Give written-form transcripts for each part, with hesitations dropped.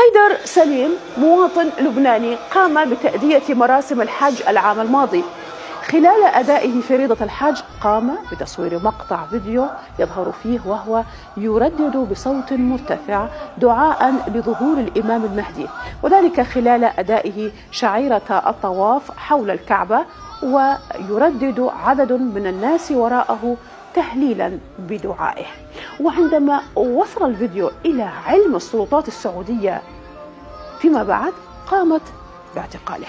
حيدر سليم مواطن لبناني قام بتأدية مراسم الحج العام الماضي. خلال أدائه فريضة الحج قام بتصوير مقطع فيديو يظهر فيه وهو يردد بصوت مرتفع دعاء لظهور الإمام المهدي، وذلك خلال أدائه شعيرة الطواف حول الكعبة، ويردد عدد من الناس وراءه تهليلا بدعائه. وعندما وصل الفيديو إلى علم السلطات السعودية فيما بعد قامت باعتقاله.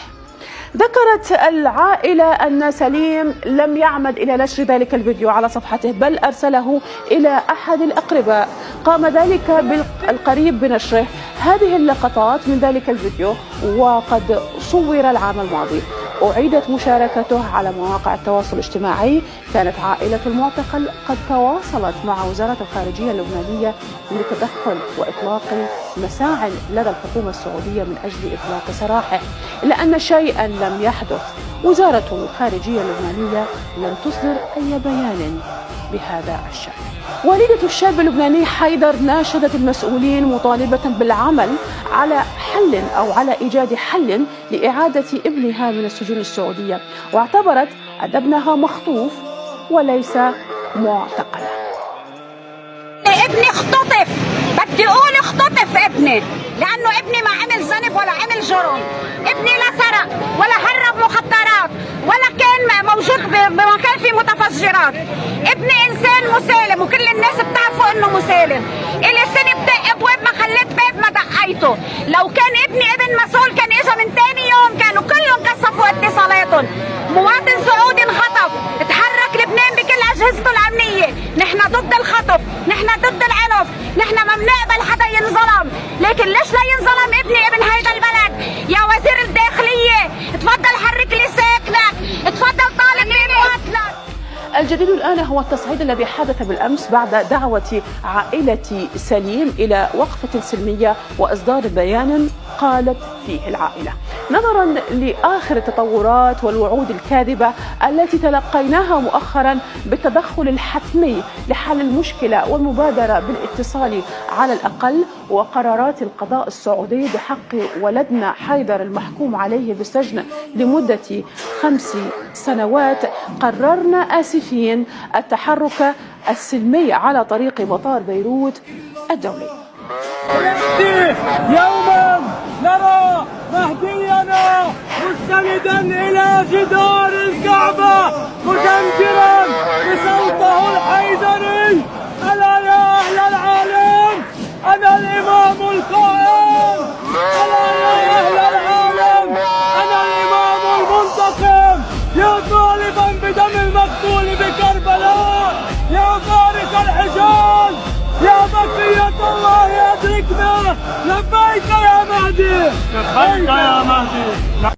ذكرت العائلة أن سليم لم يعمد إلى نشر ذلك الفيديو على صفحته، بل أرسله إلى أحد الأقرباء قام ذلك بالقريب بنشره. هذه اللقطات من ذلك الفيديو وقد صور العام الماضي أعيدت مشاركته على مواقع التواصل الاجتماعي. كانت عائلة المعتقل قد تواصلت مع وزارة الخارجية اللبنانية للتدخل وإطلاق مساع لدى الحكومة السعودية من أجل إطلاق سراحه، إلا أن شيئا لم يحدث. وزارة الخارجية اللبنانية لم تصدر أي بيان بهذا الشأن. والدة الشاب اللبناني حيدر ناشدت المسؤولين مطالبة بالعمل على حل أو على إيجاد حل لإعادة ابنها من السجون السعودية، واعتبرت أن ابنها مخطوف وليس معتقلا. ابني اختطف، بدي اقول اختطف ابني، لانه ابني ما عمل ذنب ولا عمل جرم. ابني لا سرق ولا هرب مخدرات ولا كان موجود بمكان فيه متفجرات. ابني انسان مسالم وكل الناس بتعرفوا انه مسالم. الي سنه بدق ابواب ما خليت باب ما دقيته. لو كان ابني ابن مسؤول كان اجى من ثاني يوم، كانوا كلهم كثفوا اتصالاتهم. مواطن سعودي انخطف، اتحرك لبنان بكل اجهزته الامنيه. نحن ضد الخطف، نحن ضد العنف، نحن ما بنقبل حدا ينظلم، لكن ليش لا ينظلم ابني ابن هيدا البلد؟ يا وزير الداخليه تفضل حرك لي ساكنك، تفضل طالب لي مقاتلك. الجديد الآن هو التصعيد الذي حدث بالأمس بعد دعوة عائلة سليم إلى وقفة سلمية وإصدار بيان قالت فيه العائلة: نظرا لآخر التطورات والوعود الكاذبة التي تلقيناها مؤخرا بالتدخل الحتمي لحل المشكلة والمبادرة بالاتصال على الأقل وقرارات القضاء السعودي بحق ولدنا حيدر المحكوم عليه بالسجن لمدة 5 سنوات، قررنا آسفين التحرك السلمي على طريق مطار بيروت الدولي. يوما نرى مهدينا مستندا إلى جدار الكعبة مجندرا بصوته الحيدري: ألا يا أهل العالم أنا الإمام القائم، ألا يا أهل العالم أنا الإمام المنتقم. يا طالبا بدم المقتول بكربلاء، يا فارق الحجاز، يا بقية الله أدركنا. لبيك يا مهدي، لبيك يا مهدي.